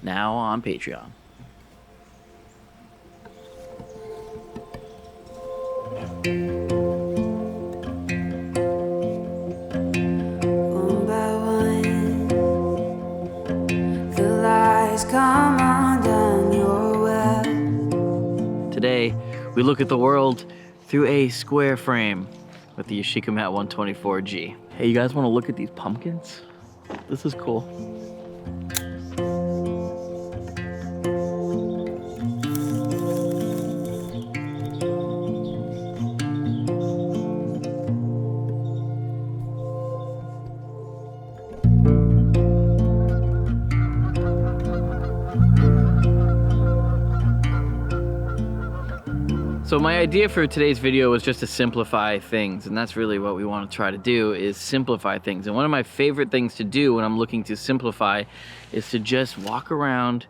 now on Patreon. One by one, the lies come undone your well. Today, we look at the world through a square frame with the Yashica Mat 124G. Hey, you guys want to look at these pumpkins? This is cool. So my idea for today's video was just to simplify things, and that's really what we want to try to do, is simplify things. And one of my favorite things to do when I'm looking to simplify is to just walk around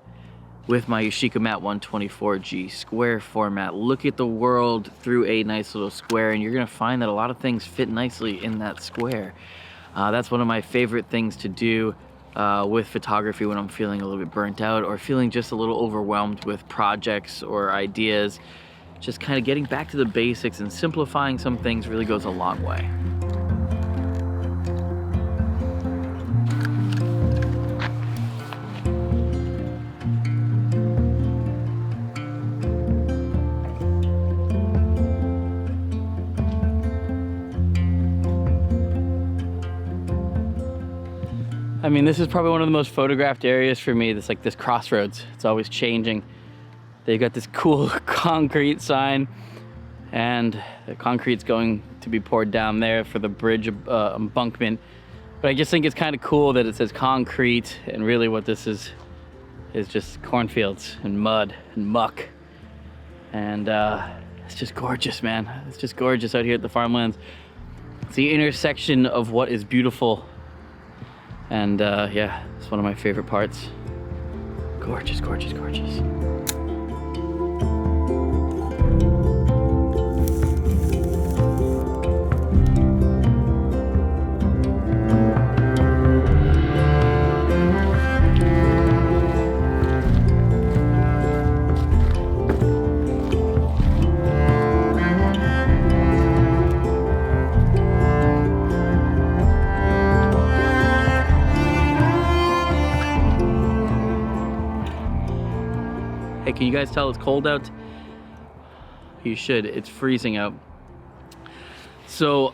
with my Yashica Mat 124G square format, look at the world through a nice little square, and you're gonna find that a lot of things fit nicely in that square. That's one of my favorite things to do with photography when I'm feeling a little bit burnt out or feeling just a little overwhelmed with projects or ideas. Just kind of getting back to the basics and simplifying some things really goes a long way. I mean, this is probably one of the most photographed areas for me. This like this crossroads. It's always changing. They've got this cool concrete sign, and the concrete's going to be poured down there for the bridge embankment. But I just think it's kind of cool that it says concrete, and really what this is just cornfields and mud and muck. And it's just gorgeous, man. It's just gorgeous out here at the farmlands. It's the intersection of what is beautiful. And yeah, it's one of my favorite parts. Gorgeous, gorgeous, gorgeous. Hey, can you guys tell it's cold out? You should, it's freezing out. So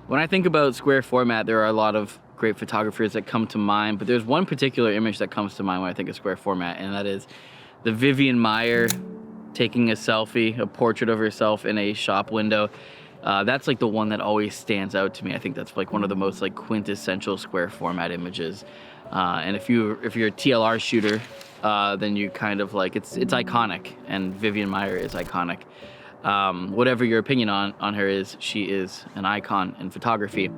when I think about square format, there are a lot of great photographers that come to mind, but there's one particular image that comes to mind when I think of square format, and that is the Vivian Maier taking a selfie, a portrait of herself in a shop window. That's like the one that always stands out to me. I think that's like one of the most like quintessential square format images. And if you're a TLR shooter, then you kind of like, it's iconic, and Vivian Maier is iconic. Whatever your opinion on her is, she is an icon in photography.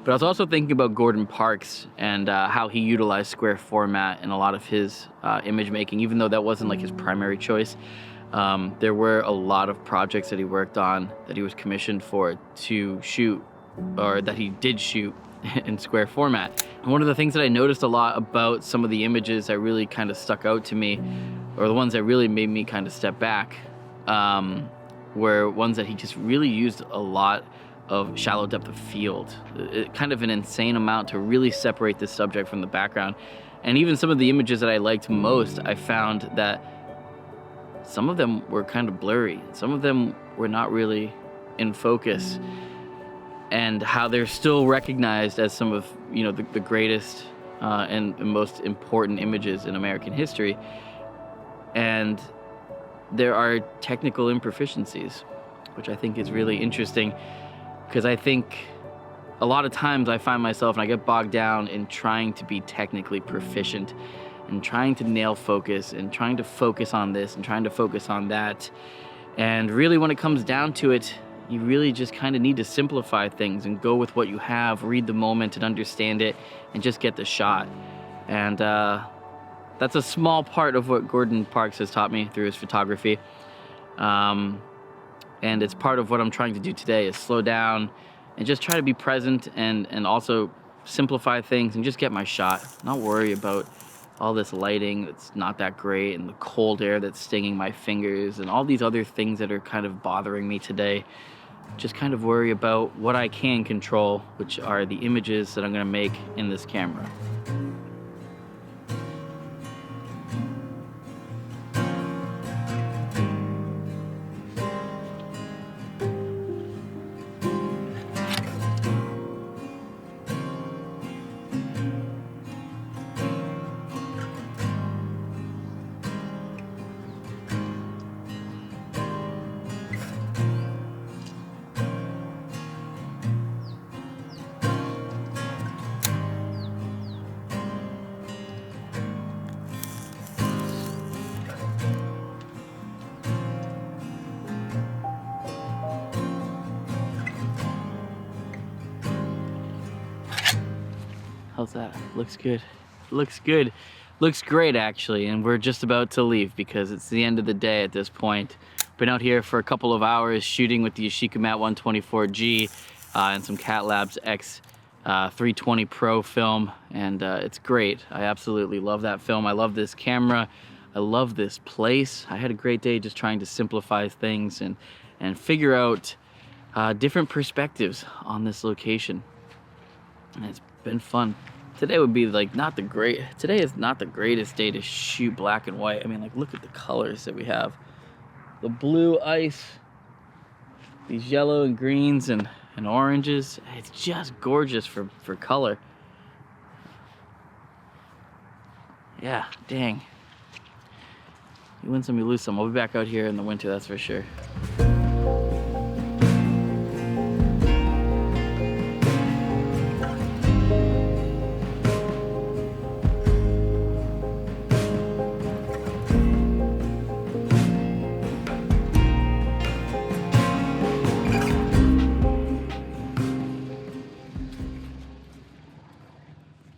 But I was also thinking about Gordon Parks and how he utilized square format in a lot of his image making, even though that wasn't like his primary choice. There were a lot of projects that he worked on that he was commissioned for to shoot, or that he did shoot in square format. And one of the things that I noticed a lot about some of the images that really kind of stuck out to me, or the ones that really made me kind of step back, were ones that he just really used a lot of shallow depth of field, kind of an insane amount to really separate the subject from the background. And even some of the images that I liked most, I found that some of them were kind of blurry. Some of them were not really in focus, and how they're still recognized as some of, you know, the greatest and most important images in American history. And there are technical improficiencies, which I think is really interesting, because I think a lot of times I find myself, and I get bogged down in trying to be technically proficient and trying to nail focus and trying to focus on this and trying to focus on that. And really, when it comes down to it, you really just kind of need to simplify things and go with what you have, read the moment and understand it, and just get the shot. And that's a small part of what Gordon Parks has taught me through his photography. And it's part of what I'm trying to do today, is slow down and just try to be present, and also simplify things and just get my shot. Not worry about all this lighting that's not that great, and the cold air that's stinging my fingers, and all these other things that are kind of bothering me today. Just kind of worry about what I can control, which are the images that I'm gonna make in this camera. How's that? Looks good. Looks good. Looks great, actually. And we're just about to leave because it's the end of the day at this point. Been out here for a couple of hours shooting with the Yashica Mat 124G and some Cat Labs X 320 Pro film, and it's great. I absolutely love that film. I love this camera. I love this place. I had a great day just trying to simplify things and figure out different perspectives on this location. And it's been fun. Today would be like today is not the greatest day to shoot black and white. I mean, like, look at the colors that we have. The blue ice, these yellow and greens and oranges. It's just gorgeous for color. Yeah, dang. You win some, you lose some. I'll be back out here in the winter, that's for sure.